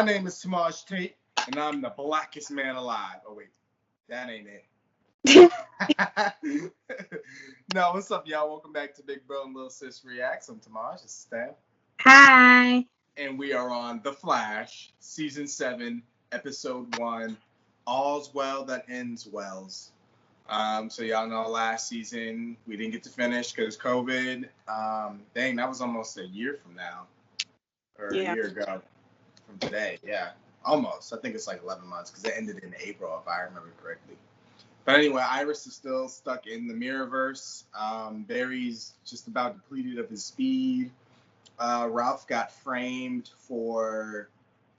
My name is Tamaj Tate, and I'm the blackest man alive. Oh, wait. That ain't it. No, what's up, y'all? Welcome back to Big Bro and Little Sis Reacts. I'm Tamaj. This is Steph. Hi. And we are on The Flash, Season 7, Episode 1, All's Well That Ends Wells. So y'all know last season we didn't get to finish because COVID. Dang, that was almost a year from now. Or a year ago from today. Yeah, almost. I think it's like 11 months because it ended in April, if I remember correctly. But anyway, Iris is still stuck in the Mirrorverse. Barry's just about depleted of his speed. Ralph got framed for,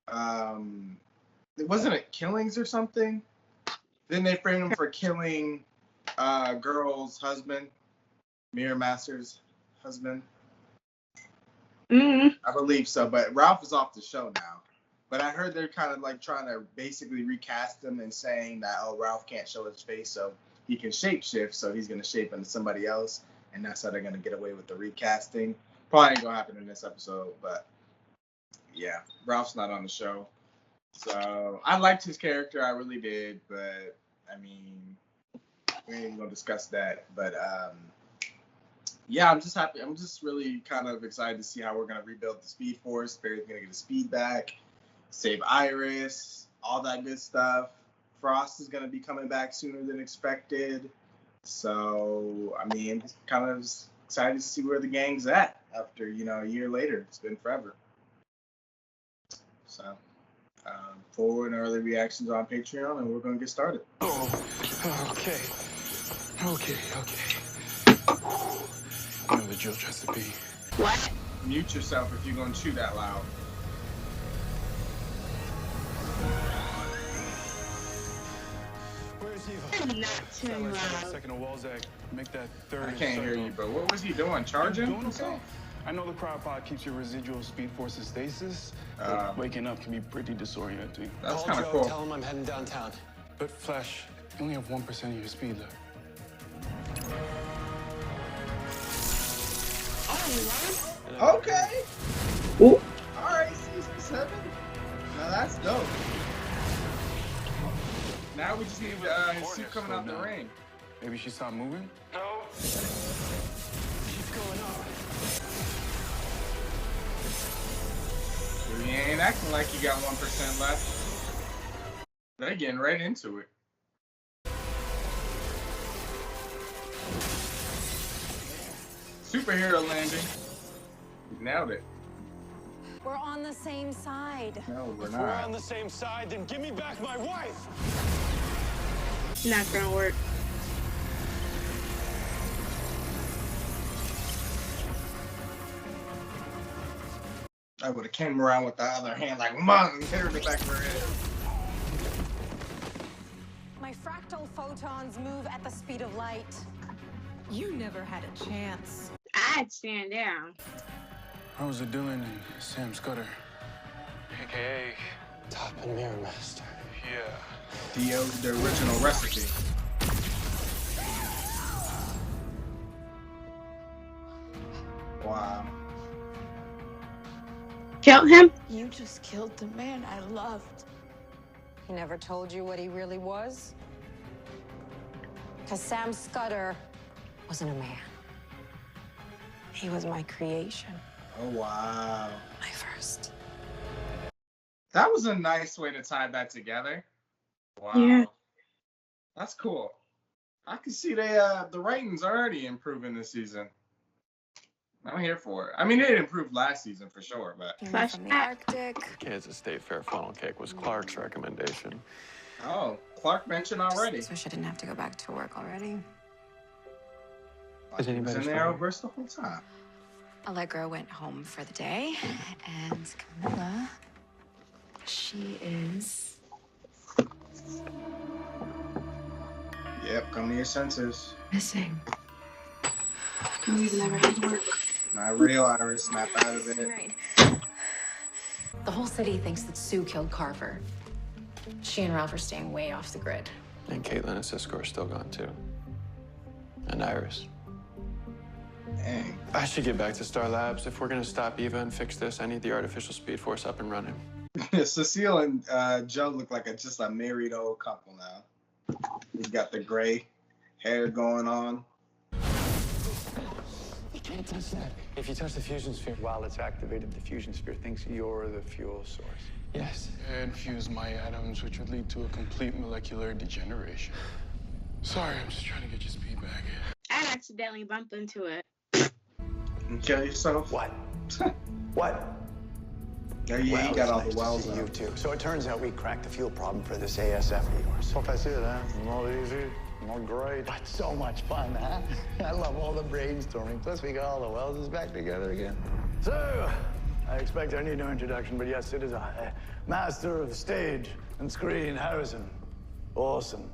wasn't it killings or something? Then they framed him for killing girl's husband, Mirror Master's husband. Mm-hmm. I believe so, but Ralph is off the show now. But I heard they're kind of like trying to basically recast him and saying that, oh, Ralph can't show his face, so he can shapeshift, so he's going to shape into somebody else, and that's how they're going to get away with the recasting. Probably ain't going to happen in this episode, but yeah, Ralph's not on the show. So I liked his character, I really did, but I mean, we ain't even going to discuss that. But yeah, I'm just happy. I'm just really kind of excited to see how we're going to rebuild the Speed Force. Barry's going to get his speed back, save Iris, all that good stuff. Frost is going to be coming back sooner than expected. So, I mean, I'm just kind of excited to see where the gang's at after, a year later. It's been forever. So, forward and early reactions on Patreon, and we're going to get started. Okay. You know the drill tries to be. What? Mute yourself if you're going to chew that loud. Where's Eva? I'm not too loud. Second of Walzak, make that third. I can't hear you, bro. What was he doing? Charging? Doing okay. I know the cryopod keeps your residual speed force in stasis, but waking up can be pretty disorienting. That's Call kind of Joe, cool. tell him I'm heading downtown. But Flash, you only have 1% of your speed left. Okay. Ooh. All right, season 7. Now that's dope. Now we just need his suit coming out the ring. Maybe she stopped moving? No. Keep going up. He ain't acting like he got 1% left. They're getting right into it. Superhero landing. We nailed it. We're on the same side. No, we're If we're not. on the same side, then give me back my wife. Not gonna work. I would have came around with the other hand like, mom, hit her in the back of her head. My fractal photons move at the speed of light. You never had a chance. I'd stand down. Rosa Dillon and Sam Scudder. AKA. Top and Mirror Master. Yeah. The original recipe. Wow. Kill him? You just killed the man I loved. He never told you what he really was? Because Sam Scudder wasn't a man. He was my creation. Oh, wow. My first. That was a nice way to tie that together. Wow. Yeah. That's cool. I can see the writing's already improving this season. I'm here for it. I mean, it improved last season for sure, but... Flash From the back. Arctic. Kansas State Fair funnel cake was Clark's recommendation. Oh, Clark mentioned already. Just wish I didn't have to go back to work already. Is He was anybody in the Arrowverse the whole time. Allegra went home for the day, and Camilla, she is... Yep, come to your senses. missing. No, we've never had work. Not real, Iris. Snap out of it. Right. The whole city thinks that Sue killed Carver. She and Ralph are staying way off the grid. And Caitlin and Cisco are still gone too. And Iris. Dang. I should get back to Star Labs. If we're gonna stop Eva and fix this, I need the artificial speed force up and running. Cecile and Joe look like just a married old couple now. He's got the gray hair going on. You can't touch that. If you touch the fusion sphere While it's activated, the fusion sphere thinks you're the fuel source. yes, and fuse my atoms, which would lead to a complete molecular degeneration. Sorry, I'm just trying to get your speed back. I accidentally bumped into it. You kill yourself? What? What? Yeah, you Well, got all it's the wells nice to see up. you too. So it turns out we cracked the fuel problem for this ASF of yours. So if I see it, huh? Not easy, not great. But so much fun, huh? I love all the brainstorming. Plus, we got all the Welleses back together again. So, I expect I need no introduction, but yes, it is I, master of stage and screen, Harrison. Awesome.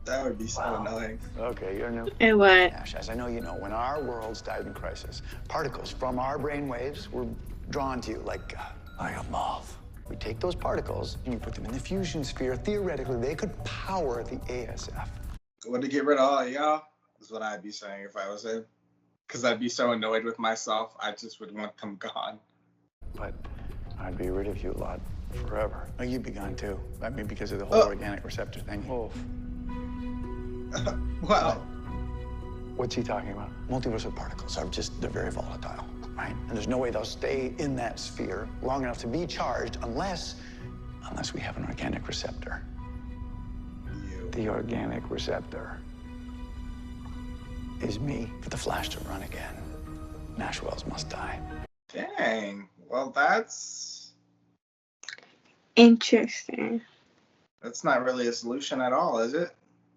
That would be so annoying. Okay, you're new. It what? Nash, as I know you know, when our worlds died in crisis, particles from our brain waves were drawn to you like a moth. We take those particles and you put them in the fusion sphere. Theoretically, they could power the ASF. Would to get rid of all of y'all is what I'd be saying if I was him. Because I'd be so annoyed with myself, I just would want them gone. But I'd be rid of you lot forever. Oh, you'd be gone too. I mean, because of the whole organic receptor thing. Oh, Well, What's he talking about? Multiversal particles are just, they're very volatile, right? And there's no way they'll stay in that sphere long enough to be charged unless we have an organic receptor. you. The organic receptor is me. For the Flash to run again, Nash Wells must die. Dang. Well, that's Interesting. not really a solution at all, is it?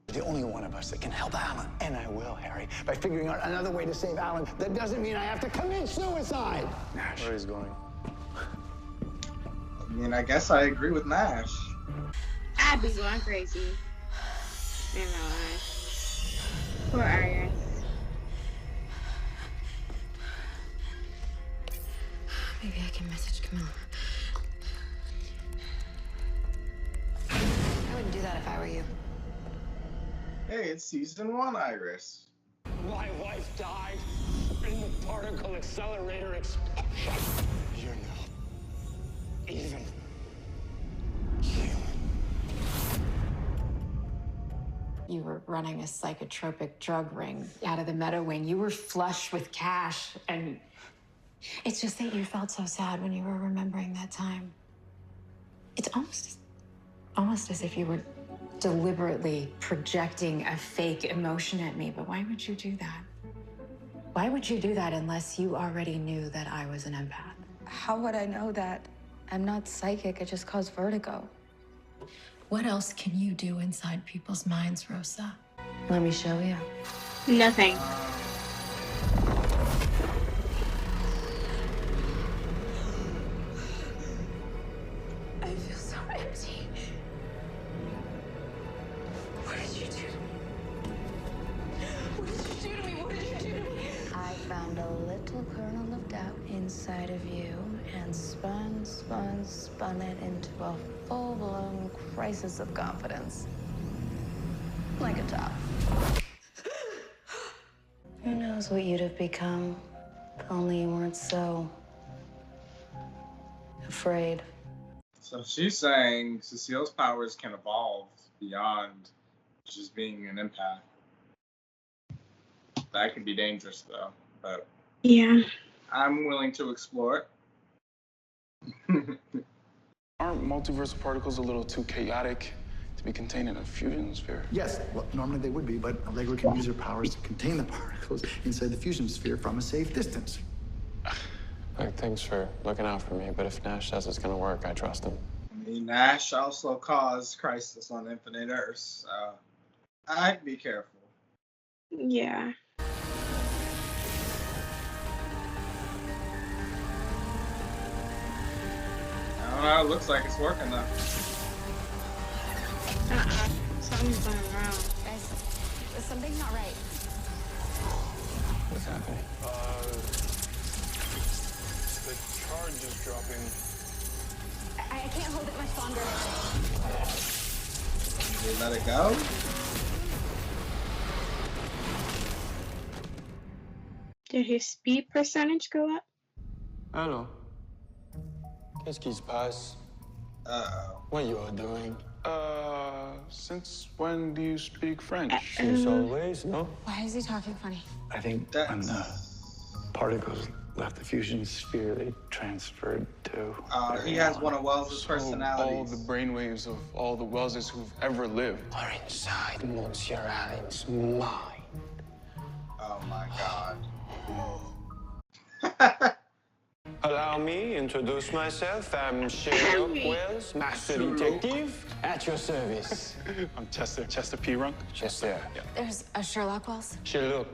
The only one of us that can help Alan, and I will, Harry, by figuring out another way to save Alan. That doesn't mean I have to commit suicide. Nash. where he's going. I mean, I guess I agree with Nash. I'd be going crazy. You know, poor Iris. Maybe I can message Camille. I wouldn't do that if I were you. Hey, it's season 1, Iris. My wife died in the particle accelerator explosion. You're not even human. You were running a psychotropic drug ring out of the Meadow Wing. You were flush with cash, and it's just that you felt so sad when you were remembering that time. It's almost as if you were deliberately projecting a fake emotion at me. But why would you do that? Why would you do that unless you already knew that I was an empath? How would I know that? I'm not psychic, it just caused vertigo. What else can you do inside people's minds, Rosa? Let me show you. Nothing. I feel so empty. What did you do to me? What did you do to me? I found a little kernel of doubt inside of you and spun it into a full-blown crisis of confidence. Like a top. Who knows what you'd have become if only you weren't so afraid. So she's saying Cecile's powers can evolve beyond just being an empath. That could be dangerous, though. But Yeah. I'm willing to explore it. Aren't multiversal particles a little too chaotic to be contained in a fusion sphere? Yes, well, normally they would be, but Allegra can use her powers to contain the particles inside the fusion sphere from a safe distance. Look, thanks for looking out for me, but if Nash says it's gonna work, I trust him. I mean, Nash also caused Crisis on Infinite Earths, so I'd be careful. Yeah. I don't know, it looks like it's working, though. Something's going wrong. Guys, something's not right. What's happening? The charge is dropping. I can't hold it much longer. Did we let it go? Did his speed percentage go up? I don't know. Qu'est-ce qui se passe? Uh-oh. What you are doing? Since when do you speak French? Since always, no? Why is he talking funny? I think when the particles left the fusion sphere, they transferred to. He has one of Wells's So all personalities. the brainwaves of all the Wellses who've ever lived Are inside Monsieur Allen's mind. Oh my god. Allow me introduce myself. I'm Sherlock Wells, master detective, at your service. I'm Chester P. Runk. Chester. There's a Sherlock Wells. Sherlock.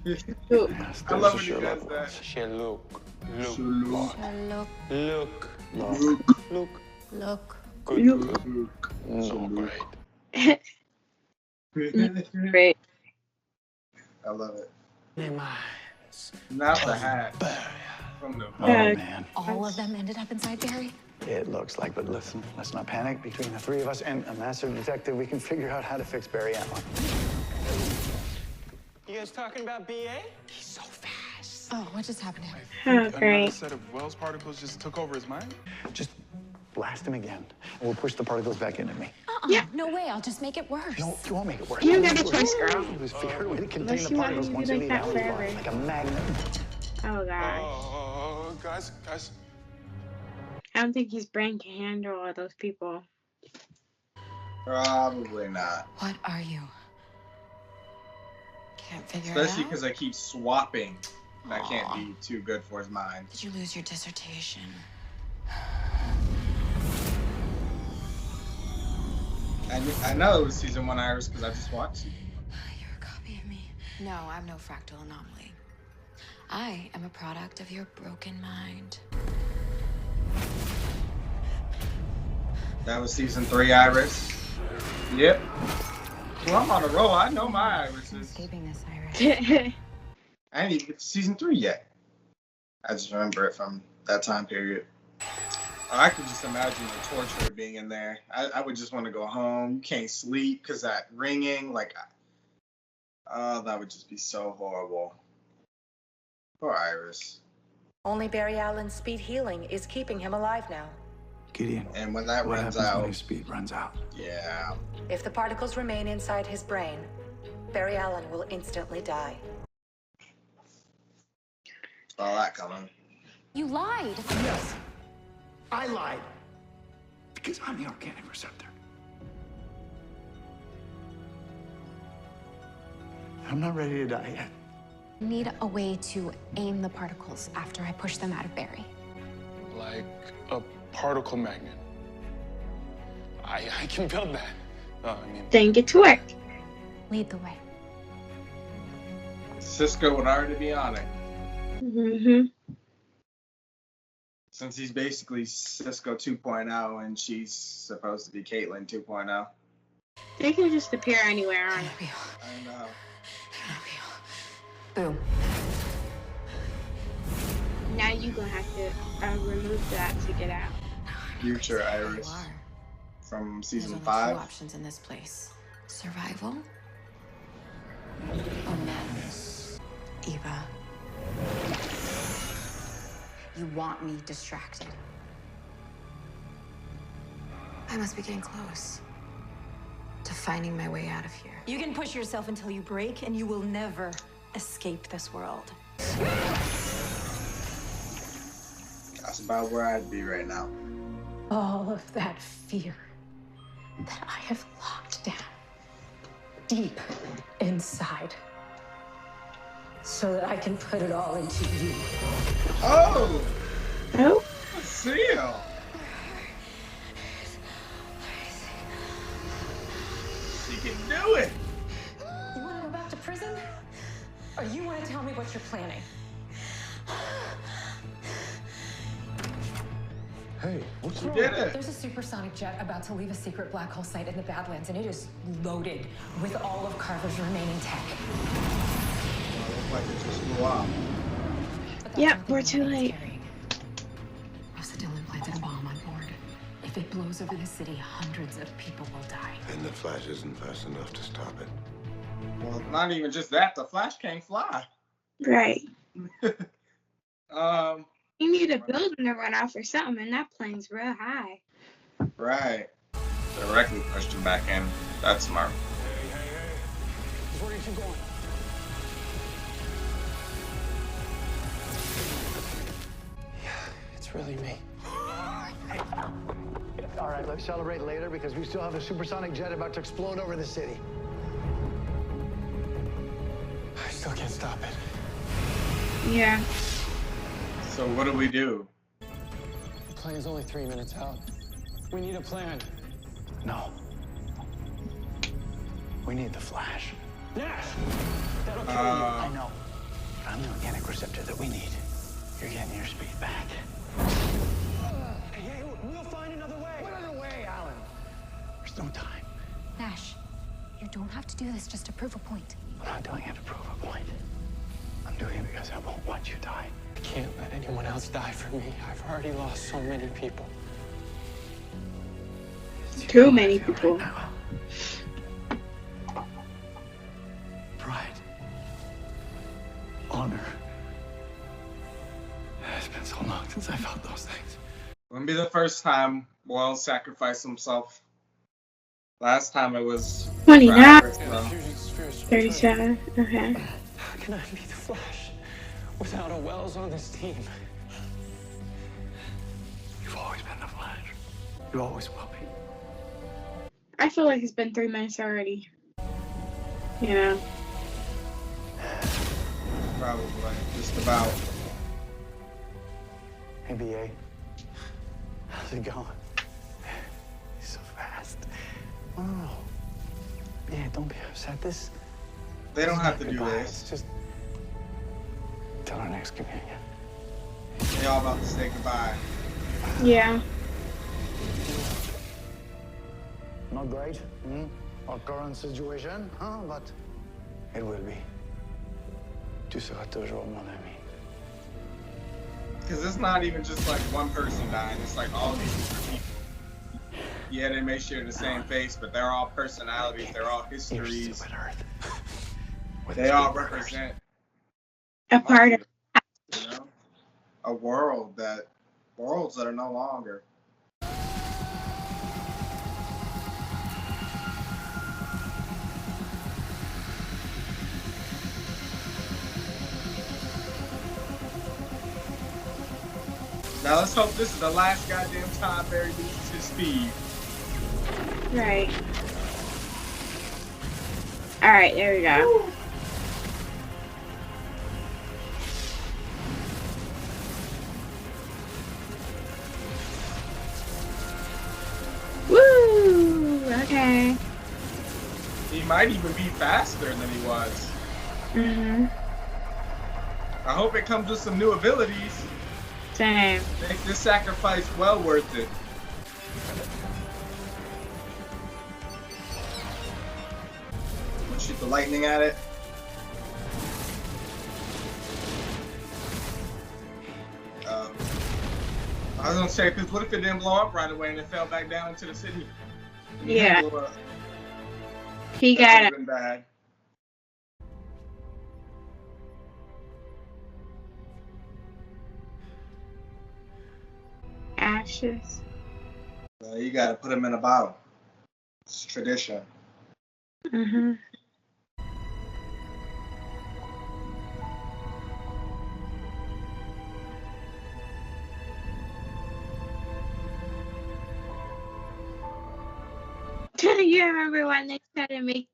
I love when he does that. Sherlock. Look. Sherlock. Look. Look. Look. Good. No, great. Great. I love it. My minds. Not the hat. From the Oh, man. All of them ended up inside Barry? It looks like, but listen, let's not panic. Between the three of us and a master detective, we can figure out how to fix Barry Allen. You guys talking about BA? He's so fast. Oh, what just happened to him? Oh, Another great. set of Wells particles just took over his mind? Just blast him again, and we'll push the particles back into me. Yeah. No way. I'll just make it worse. No, you won't make it worse. You got a choice, girl. We figure a way to contain Unless the you want particles him to once be they like leave that Allen's body, forever. like a magnet. Oh gosh. Guys. I don't think his brain can handle all those people. Probably not. What are you? Can't figure Especially it out? because I keep swapping. That can't be too good for his mind. Did you lose your dissertation? I know it was season 1 Iris because I just watched season 1. You're a copy of me. No, I'm no fractal anomaly. I am a product of your broken mind. That was season 3 Iris. Yep. Well, I'm on a roll. I know my I'm irises. escaping this, Iris. I ain't even get to season 3 yet. I just remember it from that time period. I could just imagine the torture of being in there. I would just want to go home. You can't sleep because that ringing, that would just be so horrible. Poor Iris. Only Barry Allen's speed healing is keeping him alive now. Gideon, And when that what runs happens out, when his speed runs out? yeah. If the particles remain inside his brain, Barry Allen will instantly die. All that coming. You lied. Yes, I lied. Because I'm the organic receptor. I'm not ready to die yet. Need a way to aim the particles after I push them out of Barry. Like a particle magnet. I can build that. Then get to work. Lead the way. Cisco would already be on it. Mm-hmm. Since he's basically Cisco 2.0 and she's supposed to be Caitlyn 2.0. They can just appear anywhere on I know. Boom. Now you're gonna have to remove that to get out. Future You Iris are. from There's season only 5. two options in this place. Survival or madness. Eva. You want me distracted. I must be getting close to finding my way out of here. You can push yourself until you break, and you will never escape this world. That's about where I'd be right now. All of that fear that I have locked down deep inside so that I can put it all into you. Oh! Oh. Seal! She can do it! You want to go back to prison? Or you want to tell me what you're planning? Hey, what's She wrong? did it! There's a supersonic jet about to leave a secret black hole site in the Badlands, and it is loaded with all of Carver's remaining tech. Looks like it just flew off. But that's Yep, not the we're only too thing it's late. carrying. Rosa Dillon planted a bomb on board. If it blows over the city, hundreds of people will die. And the Flash isn't fast enough to stop it. Well, not even just that, the Flash can't fly. Right. Um, You need a building to run off or something, and that plane's real high. Right. Directly pushed him back in. That's smart. Where did you go? Yeah, it's really me. All right, let's celebrate later because we still have a supersonic jet about to explode over the city. I still can't stop it. Yeah. So what do we do? The plane's only 3 minutes out. We need a plan. No. We need the Flash. Nash! That'll kill you. I know. But I'm the organic receptor that we need. You're getting your speed back. Hey, we'll find another way. What other way, Alan? There's no time. Nash, you don't have to do this just to prove a point. I'm not doing it to prove a point. I'm doing it because I won't watch you die. I can't let anyone else die for me. I've already lost so many people. Too many people. Pride. Honor. It's been so long since I felt those things. Wouldn't be the first time Boyle sacrificed himself. Last time it was 29. for Africa. 37. Okay. How can I be the Flash without a Wells on this team? You've always been the Flash. You always will be. I feel like it's been 3 minutes already. You know. Probably just about. Hey, BA. How's it going? He's so fast. Oh. Yeah, don't be upset. They don't have to do goodbye. this. It's just till our next communion. They all about to say goodbye. Yeah. Not great, our current situation, huh? But it will be. Tu seras toujours mon ami. Because it's not even just like one person dying. It's like all these different people. Yeah, they may share the same face, but they're all personalities. They're all histories. They all represent A part of. you know, a worlds that are no longer. Now let's hope this is the last goddamn time Barry loses his speed. Right. Alright, there we go. Woo! Okay. He might even be faster than he was. Mm-hmm. I hope it comes with some new abilities. Same. Make this sacrifice well worth it. Shoot the lightning at it. I was gonna say, because what if it didn't blow up right away and it fell back down into the city? Yeah. He got it. Been bad. Ashes. You gotta put them in a bottle. It's tradition. Mm-hmm. You remember when they tried to make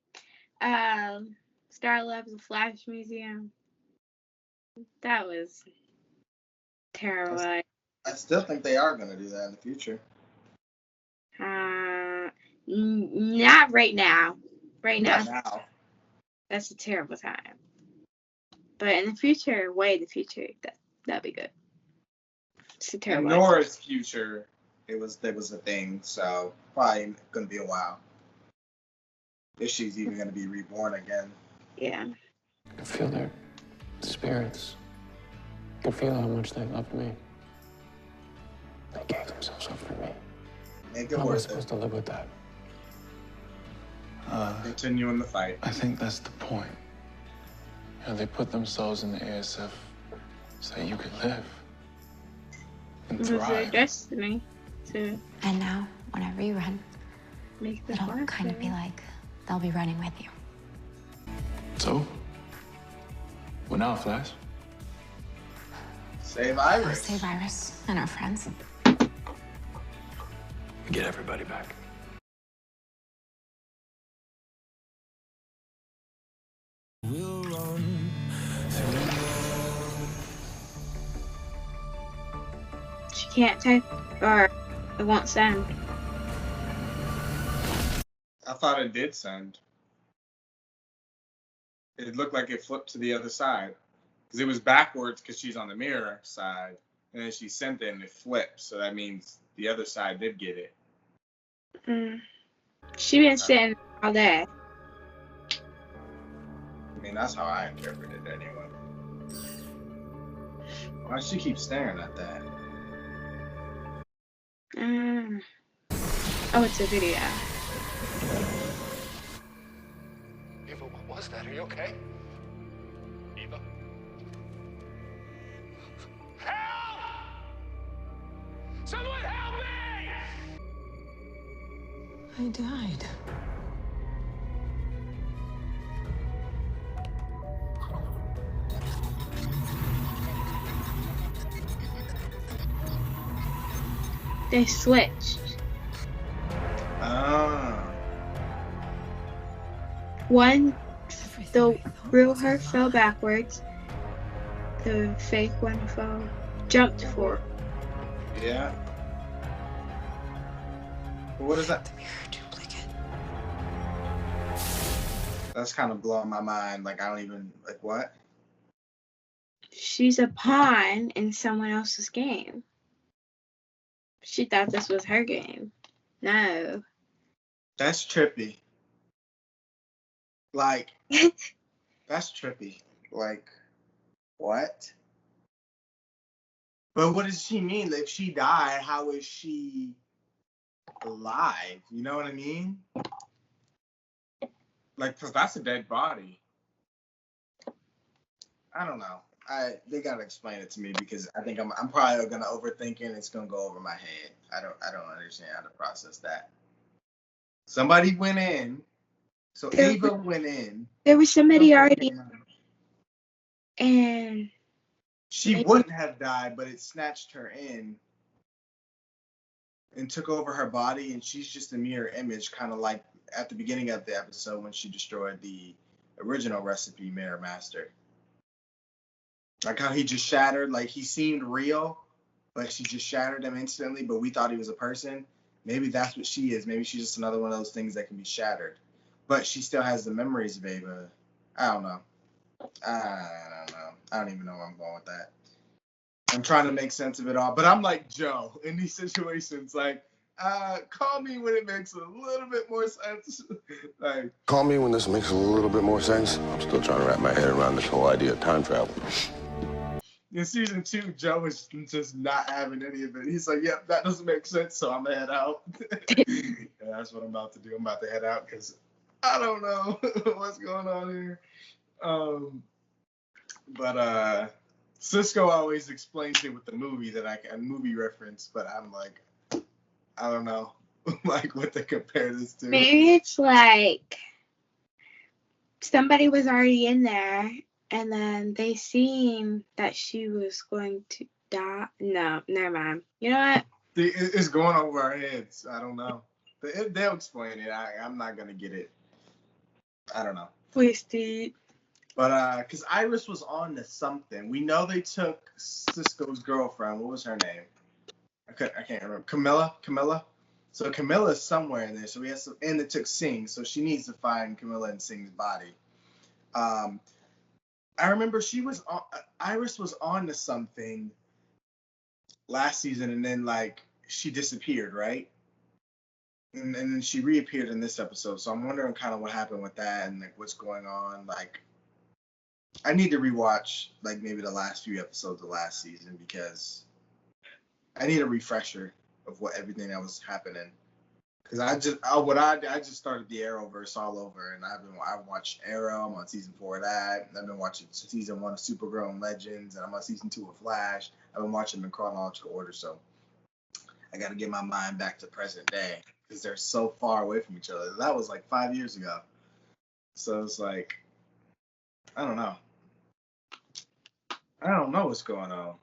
Star Labs a Flash museum? That was terrible. I still think they are gonna do that in the future. Not right now. Right now. Not now. That's a terrible time. But in the future, way in the future, that'd be good. It's a terrible. In Nora's future, it was a thing, so probably gonna be a while. If she's even gonna be reborn again. Yeah. I can feel their spirits. I can feel how much they loved me. They gave themselves up for me. Make it How am I worth supposed it. to live with that? Continuing the fight. I think that's the point. You know, they put themselves in the ASF so you could live and It was their thrive. destiny to. And now whenever you run, Make the it'll fun kind of be fair. like they'll be running with you. So? What now, Flash? Save Go Iris. save Iris and our friends. Get everybody back. We'll run She can't type, or it won't send. I thought it did send. It looked like it flipped to the other side. Because it was backwards because she's on the mirror side. And then she sent it and it flipped. So that means the other side did get it. She been sitting all day. I mean, that's how I interpret it anyway. Why does she keep staring at that? Oh, it's a video. Eva, what was that? Are you okay? Eva? Help! Someone help me! I died. They switched. One, the real her fell backwards. The fake one jumped forward. Yeah. What is that? The mirror duplicate. That's kind of blowing my mind. Like, I don't even, like, what? She's a pawn in someone else's game. She thought this was her game. No. That's trippy. Like, that's trippy. Like, what? But what does she mean? If she died, how is she alive? You know what I mean? Like, because that's a dead body. I don't know. They gotta explain it to me because I think I'm probably gonna overthink it and it's gonna go over my head. I don't understand how to process that. Somebody went in, so Ava went in. There was somebody already, and she wouldn't have died, but it snatched her in and took over her body, and she's just a mirror image, kind of like at the beginning of the episode when she destroyed the original recipe Mirror Master. Like how he just shattered, like he seemed real, but she just shattered him instantly, but we thought he was a person. Maybe that's what she is. Maybe she's just another one of those things that can be shattered. But she still has the memories of Ava. I don't know. I don't even know where I'm going with that. I'm trying to make sense of it all. But I'm like Joe in these situations. Like, call me when it makes a little bit more sense. Like, Call me when this makes a little bit more sense. I'm still trying to wrap my head around this whole idea of time travel. in season 2, Joe is just not having any of it. He's like, yep, that doesn't make sense, so I'm going to head out. Yeah, that's what I'm about to do. I'm about to head out because I don't know what's going on here. But Cisco always explains it with the movie a movie reference, but I'm like, I don't know, like what to compare this to. maybe it's like somebody was already in there, and then they seen that she was going to die. No, never mind. You know what? It's going over our heads. I don't know. They'll explain it. I'm not gonna get it. I don't know. Twisted. But because Iris was on to something. We know they took Cisco's girlfriend. What was her name? I can't remember. Camilla. So Camilla's somewhere in there. So we have some, and it took Singh. So she needs to find Camilla and Singh's body. I remember Iris was on to something last season, and then like she disappeared, right? And then she reappeared in this episode. So I'm wondering kind of what happened with that and like what's going on. Like, I need to rewatch like maybe the last few episodes of last season because I need a refresher of what everything that was happening. Because I just started the Arrowverse all over, and I've watched Arrow. I'm on season 4 of that. And I've been watching season 1 of Supergirl and Legends, and I'm on season 2 of Flash. I've been watching them in chronological order, so I got to get my mind back to present day because they're so far away from each other. That was like 5 years ago. So it's like, I don't know. I don't know what's going on.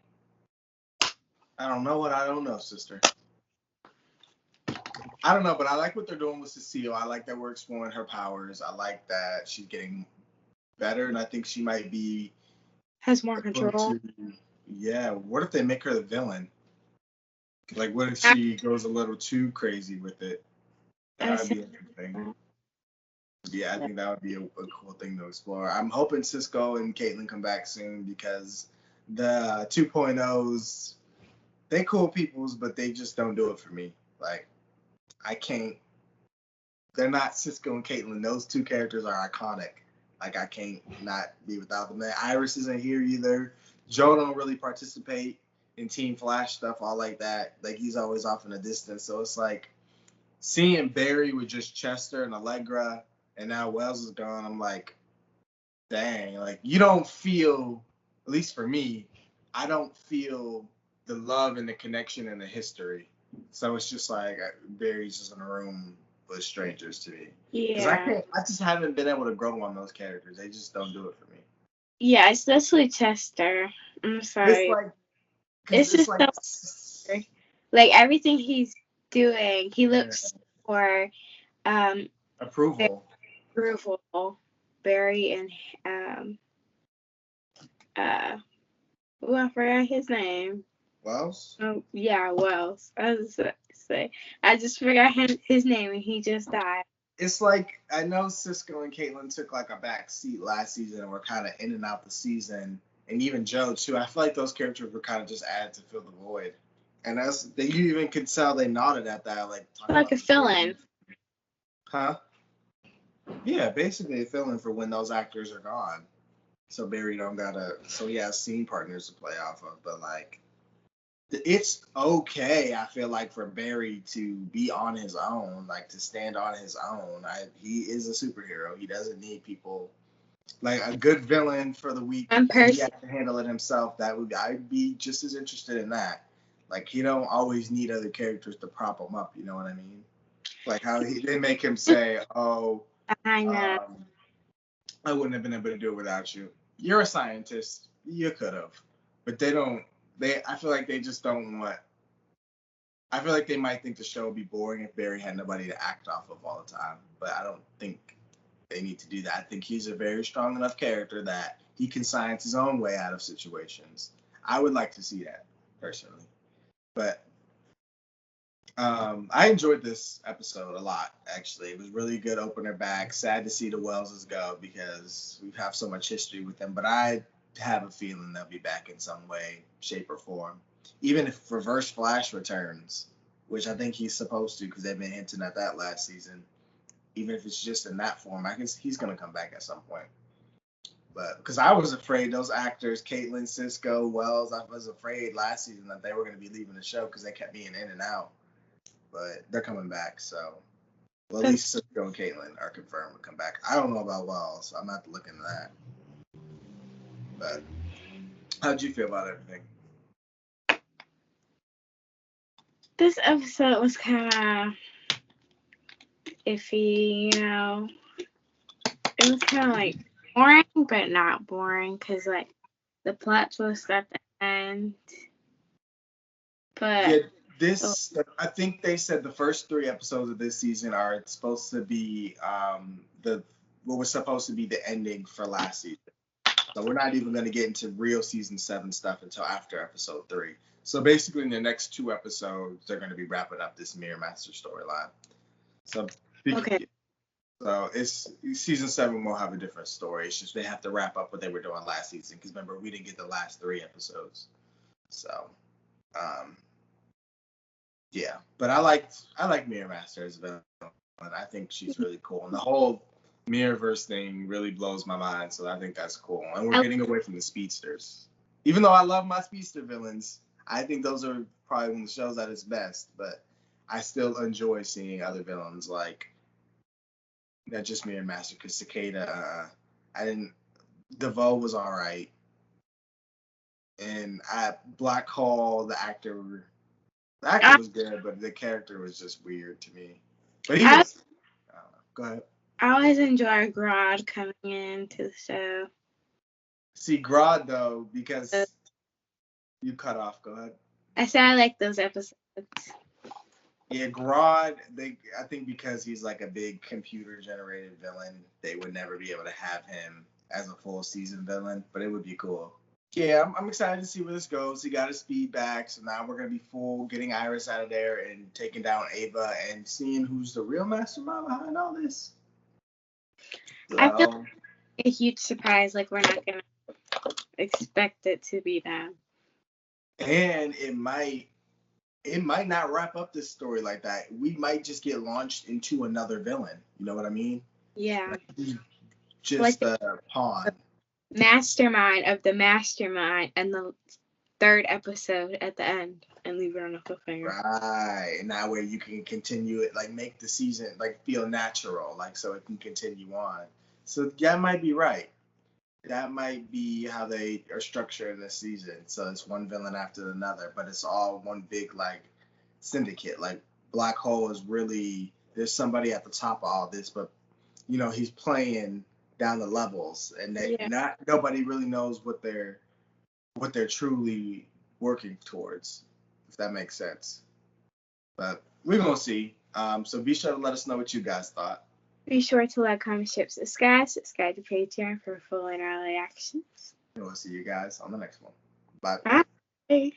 I don't know what I don't know, sister. I don't know, but I like what they're doing with Cecile. I like that we're exploring her powers. I like that she's getting better, and I think she might be Has more control. Yeah, what if they make her the villain? Like, what if she goes a little too crazy with it? That would be interesting. Yeah, I think that would be a cool thing to explore. I'm hoping Cisco and Caitlin come back soon because the 2.0s, they cool peoples, but they just don't do it for me. Like, I can't. They're not Cisco and Caitlin. Those two characters are iconic. Like, I can't not be without them. Iris isn't here either. Joe don't really participate in Team Flash stuff, all like that. Like, he's always off in the distance. So it's like seeing Barry with just Chester and Allegra, and now Wells is gone. I'm like, dang. Like, you don't feel, at least for me, I don't feel the love and the connection and the history. So it's just like Barry's just in a room with strangers to me. Because I just haven't been able to grow on those characters. They just don't do it for me. Yeah, especially Chester. I'm sorry. It's just like, so weird. Like everything he's doing, he looks for approval. Barry and I forgot his name. Wells? Oh yeah, Wells. I was about to say. I just forgot his name and he just died. It's like, I know Cisco and Caitlin took like a back seat last season and were kind of in and out the season, and even Joe too. I feel like those characters were kind of just added to fill the void, and you even could tell they nodded at that, like a fill-in. Huh? Yeah, basically a fill-in for when those actors are gone. So Barry don't gotta. So he has scene partners to play off of, but like, it's okay, I feel like, for Barry to be on his own, like to stand on his own. He is a superhero. He doesn't need people. Like a good villain for the week, he has to handle it himself. I'd be just as interested in that. Like, he don't always need other characters to prop him up. You know what I mean? Like how they make him say, "Oh, I know. I wouldn't have been able to do it without you. You're a scientist. You could have." But they don't. I feel like they just don't want. I feel like they might think the show would be boring if Barry had nobody to act off of all the time. But I don't think they need to do that. I think he's a very strong enough character that he can science his own way out of situations. I would like to see that, personally. But I enjoyed this episode a lot, actually. It was really good opener back. Sad to see the Welleses go because we have so much history with them. But I have a feeling they'll be back in some way, shape, or form. Even if Reverse Flash returns, which I think he's supposed to because they've been hinting at that last season. Even if it's just in that form, I guess he's going to come back at some point. But because I was afraid those actors, Caitlin, Cisco, Wells, I was afraid last season that they were going to be leaving the show because they kept being in and out. But they're coming back, so at least Cisco and Caitlin are confirmed to come back. I don't know about Wells, so I'm not looking at that. But how'd you feel about everything? This episode was kind of iffy, you know. It was kind of like boring, but not boring, because like the plot twist at the end. But yeah, I think they said the first 3 episodes of this season are supposed to be what was supposed to be the ending for last season. So we're not even going to get into real season 7 stuff until after episode 3. So basically, in the next 2 episodes, they're going to be wrapping up this Mirror Master storyline. So So it's season 7 will have a different story. It's just they have to wrap up what they were doing last season because remember we didn't get the last 3 episodes. So, yeah. But I like Mirror Master as a villain. I think she's really cool, and the whole Mirrorverse thing really blows my mind. So I think that's cool, and we're getting away from the speedsters. Even though I love my speedster villains, I think those are probably when the show's at its best. But I still enjoy seeing other villains like. Not just Mirror Master, because Cicada, DeVoe was all right. And Black Hall, the actor, The acting was good, but the character was just weird to me. But he I was. I don't know. Go ahead. always enjoy Grodd coming into the show. See, Grodd, though, because you cut off. Go ahead. I said I like those episodes. Yeah, Grodd, I think because he's like a big computer-generated villain, they would never be able to have him as a full season villain, but it would be cool. Yeah, I'm excited to see where this goes. He got his speed back, so now we're going to be full getting Iris out of there and taking down Ava and seeing who's the real mastermind behind all this. So, I feel a huge surprise, like we're not going to expect it to be them. And it might not wrap up this story like that. We might just get launched into another villain. You know what I mean? Yeah. Like, just a pawn. Mastermind of the mastermind and the third episode at the end and leave it on a cliffhanger. Right. And that way you can continue it, like make the season like feel natural, like so it can continue on. So that might be right. That might be how they are structuring this season. So it's one villain after another, but it's all one big like syndicate. Like Black Hole is really, there's somebody at the top of all this, but you know, he's playing down the levels and nobody really knows what they're truly working towards, if that makes sense. But we're gonna see. So be sure to let us know what you guys thought. Be sure to like, comment, share, subscribe to Patreon for full and early actions. And we'll see you guys on the next one. Bye. Bye.